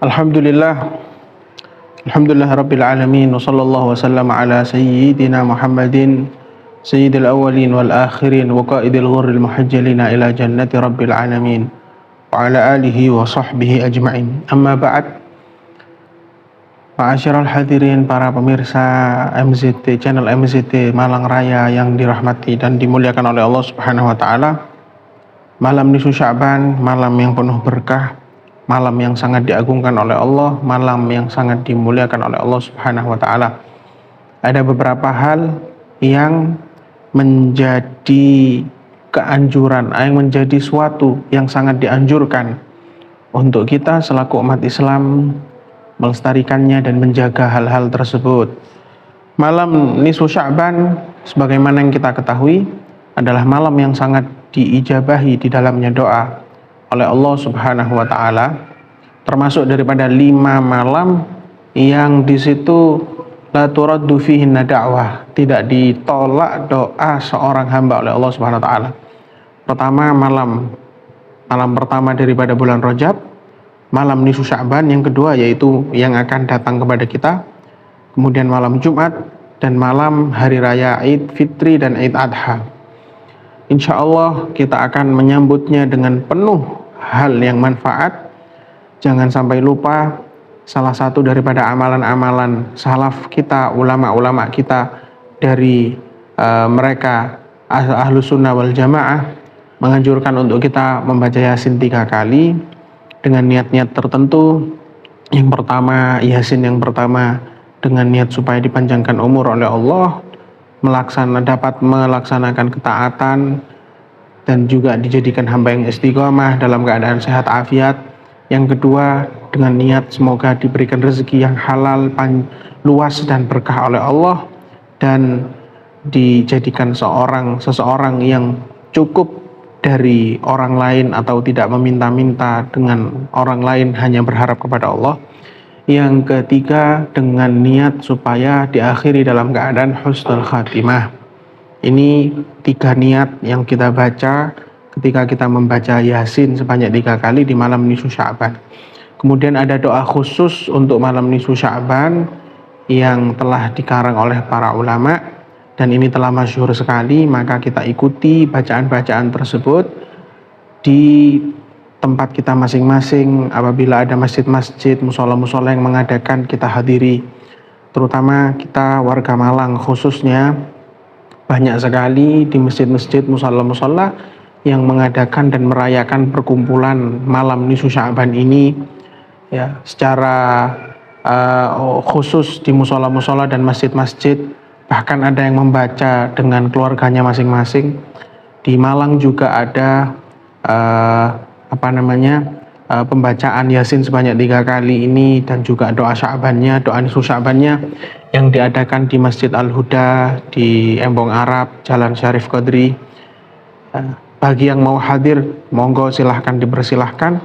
Alhamdulillah, Alhamdulillah Rabbil Alamin wa sallallahu wa sallam ala Sayyidina Muhammadin Sayyidil awwalin wal akhirin wa qaidil ghurril muhajjalina ila jannati Rabbil Alamin wa ala alihi wa sahbihi ajma'in. Amma ba'd. Ma'asyiral hadirin, para pemirsa MZT, channel MZT Malang Raya yang dirahmati dan dimuliakan oleh Allah Subhanahu wa taala. Malam nisfu Sya'ban, malam yang penuh berkah, malam yang sangat diagungkan oleh Allah, malam yang sangat dimuliakan oleh Allah Subhanahu wa taala. Ada beberapa hal yang menjadi keanjuran, yang menjadi suatu yang sangat dianjurkan untuk kita selaku umat Islam melestarikannya dan menjaga hal-hal tersebut. Malam nisfu Sya'ban, sebagaimana yang kita ketahui, adalah malam yang sangat diijabahi di dalamnya doa oleh Allah Subhanahu wa taala, termasuk daripada 5 malam yang di situ la turaddu fihinna da'wah, tidak ditolak doa seorang hamba oleh Allah Subhanahu wa taala. Pertama, malam pertama daripada bulan Rajab, malam nisfu Sya'ban. Yang kedua yaitu yang akan datang kepada kita, kemudian malam Jumat, dan malam hari raya Id Fitri dan Id Adha. Insya Allah kita akan menyambutnya dengan penuh hal yang manfaat. Jangan sampai lupa, salah satu daripada amalan-amalan salaf kita, ulama-ulama kita dari mereka Ahlus Sunnah wal Jamaah menganjurkan untuk kita membaca Yasin 3 kali dengan niat-niat tertentu. Yang pertama, Yasin yang pertama dengan niat supaya dipanjangkan umur oleh Allah, dapat melaksanakan ketaatan, dan juga dijadikan hamba yang istiqomah dalam keadaan sehat afiat. Yang kedua, dengan niat semoga diberikan rezeki yang halal, luas dan berkah oleh Allah, dan dijadikan seseorang yang cukup dari orang lain atau tidak meminta-minta dengan orang lain, hanya berharap kepada Allah. Yang ketiga, dengan niat supaya diakhiri dalam keadaan husnul khatimah. Ini 3 niat yang kita baca ketika kita membaca Yasin sebanyak 3 kali di malam nisfu Sya'ban. Kemudian ada doa khusus untuk malam nisfu Sya'ban yang telah dikarang oleh para ulama, dan ini telah masyhur sekali. Maka kita ikuti bacaan-bacaan tersebut di tempat kita masing-masing. Apabila ada masjid-masjid, musola-musola yang mengadakan, kita hadiri. Terutama kita warga Malang khususnya, banyak sekali di masjid-masjid, musola-musola yang mengadakan dan merayakan perkumpulan malam nisfu Sya'ban ini ya, secara khusus di musola-musola dan masjid-masjid. Bahkan ada yang membaca dengan keluarganya masing-masing. Di Malang juga ada pembacaan Yasin sebanyak 3 kali ini, dan juga doa Sya'bannya, doa nisfu Sya'bannya yang diadakan di Masjid Al-Huda di Embong Arab, Jalan Syarif Qadri. Bagi yang mau hadir, monggo silahkan dipersilahkan.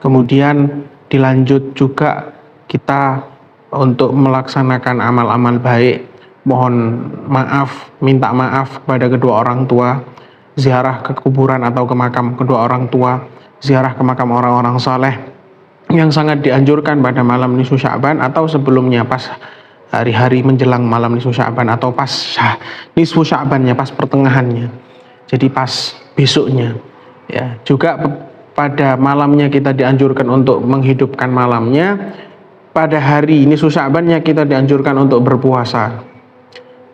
Kemudian dilanjut juga kita untuk melaksanakan amal-amal baik. Mohon maaf, minta maaf kepada kedua orang tua, ziarah ke kuburan atau ke makam kedua orang tua, ziarah ke makam orang-orang saleh, yang sangat dianjurkan pada malam nisfu Sya'ban atau sebelumnya, pas hari-hari menjelang malam nisfu Sya'ban atau pas nisfu Sya'bannya, pas pertengahannya, jadi pas besoknya ya. Juga pada malamnya kita dianjurkan untuk menghidupkan malamnya. Pada hari nisfu Sya'bannya kita dianjurkan untuk berpuasa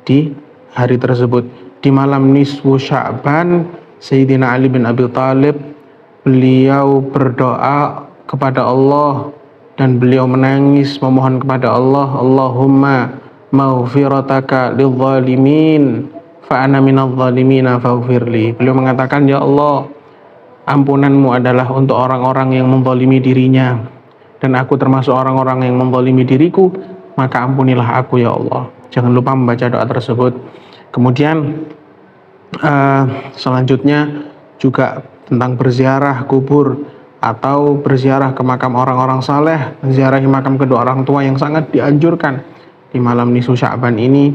di hari tersebut. Di malam nisfu Sya'ban, Sayyidina Ali bin Abi Thalib, beliau berdoa kepada Allah dan beliau menangis memohon kepada Allah, Allahumma maghfirataka lidh-dhalimin fa ana minadh dhalimina faghfirli. Beliau mengatakan, ya Allah, ampunanmu adalah untuk orang-orang yang menzalimi dirinya, dan aku termasuk orang-orang yang menzalimi diriku, maka ampunilah aku ya Allah. Jangan lupa membaca doa tersebut. Kemudian selanjutnya juga tentang berziarah kubur atau berziarah ke makam orang-orang saleh, menziarahi makam kedua orang tua yang sangat dianjurkan di malam nisfu Sya'ban ini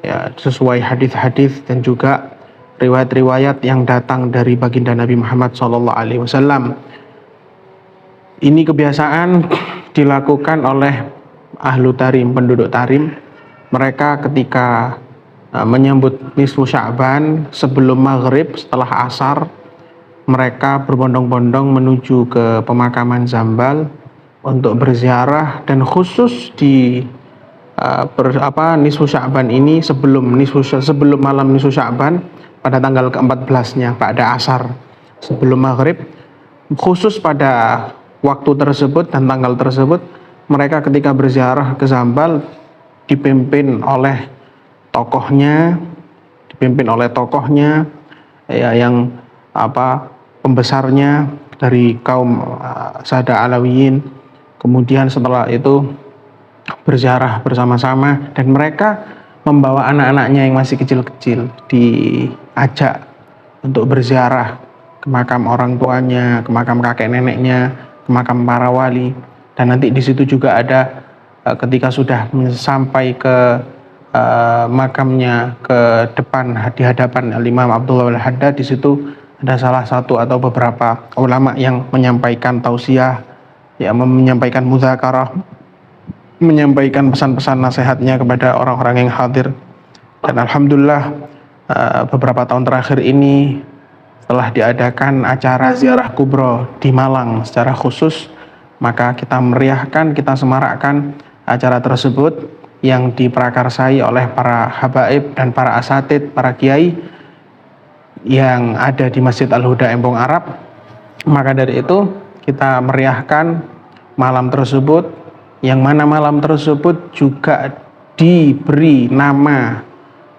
ya, sesuai hadis-hadis dan juga riwayat-riwayat yang datang dari baginda Nabi Muhammad SAW. Ini kebiasaan dilakukan oleh ahlu tarim, penduduk tarim. Mereka ketika menyambut nisfu Sya'ban sebelum maghrib, setelah asar, mereka berbondong-bondong menuju ke pemakaman Zambal untuk berziarah, dan khusus di nisfu Sya'ban ini, sebelum malam nisfu Sya'ban pada tanggal ke-14-nya pada asar sebelum maghrib, khusus pada waktu tersebut dan tanggal tersebut, mereka ketika berziarah ke Zambal dipimpin oleh tokohnya ya, yang pembesarnya dari kaum Sada Alawiyin. Kemudian setelah itu berziarah bersama-sama, dan mereka membawa anak-anaknya yang masih kecil-kecil, diajak untuk berziarah ke makam orang tuanya, ke makam kakek neneknya, ke makam para wali. Dan nanti di situ juga ada ketika sudah sampai ke makamnya, ke depan, di hadapan Imam Abdullah Al-Haddad, di situ ada salah satu atau beberapa ulama yang menyampaikan tausiah, ya, menyampaikan muzakarah, menyampaikan pesan-pesan nasihatnya kepada orang-orang yang hadir. Dan alhamdulillah beberapa tahun terakhir ini setelah diadakan acara ziarah kubro di Malang secara khusus, maka kita meriahkan, kita semarakkan acara tersebut yang diprakarsai oleh para habaib dan para asatid, para kiai yang ada di Masjid Al-Huda Embong Arab. Maka dari itu kita meriahkan malam tersebut, yang mana malam tersebut juga diberi nama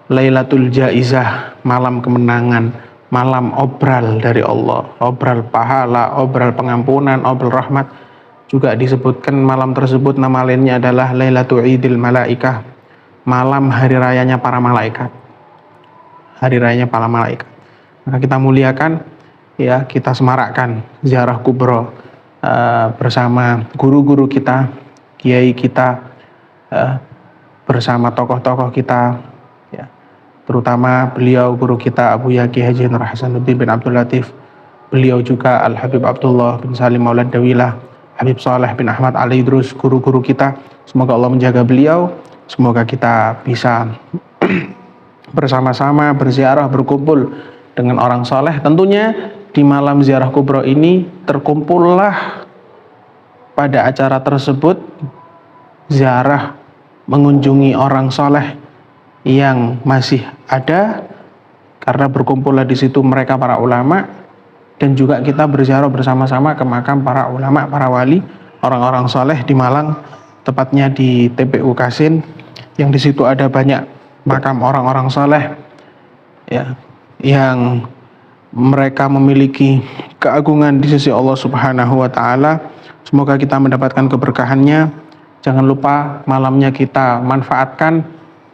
Lailatul Jaizah, malam kemenangan, malam obral dari Allah, obral pahala, obral pengampunan, obral rahmat. Juga disebutkan malam tersebut nama lainnya adalah Lailatul Idil Malaikah, malam hari rayanya para malaikat, hari rayanya para malaikat. Maka kita muliakan, ya, kita semarakkan ziarah kubro bersama guru-guru kita, kiai kita, bersama tokoh-tokoh kita, ya, terutama beliau guru kita Abu Yaqi Haji Nur Hasanuddin bin Abdul Latif, beliau juga Al Habib Abdullah bin Salim Maulad Dawilah, Habib Saleh bin Ahmad Ali Idrus, guru-guru kita. Semoga Allah menjaga beliau, semoga kita bisa bersama-sama berziarah, berkumpul dengan orang soleh. Tentunya di malam ziarah kubro ini terkumpullah pada acara tersebut ziarah, mengunjungi orang soleh yang masih ada, karena berkumpullah di situ mereka para ulama, dan juga kita berziarah bersama-sama ke makam para ulama, para wali, orang-orang soleh di Malang, tepatnya di TPU Kasin, yang di situ ada banyak makam orang-orang soleh, ya, yang mereka memiliki keagungan di sisi Allah Subhanahu wa Ta'ala. Semoga kita mendapatkan keberkahannya. Jangan lupa malamnya kita manfaatkan,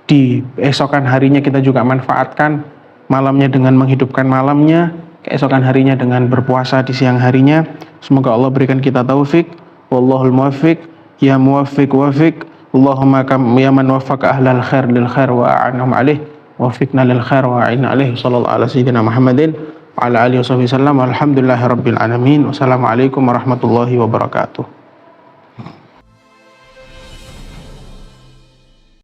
di esokan harinya kita juga manfaatkan malamnya dengan menghidupkan malamnya, keesokan harinya dengan berpuasa di siang harinya. Semoga Allah berikan kita taufik. Wallahul muwaffiq, ya muwaffiq wafiq. Allahumma ya man waffaqa ahlal khair lil khair wa a'anhum alaih, wafiqna lil khair wa a'inna alaih. Sallallahu ala sayyidina Muhammadin wa ala alihi wasallam. Alhamdulillahirabbil alamin. Wassalamualaikum warahmatullahi wabarakatuh.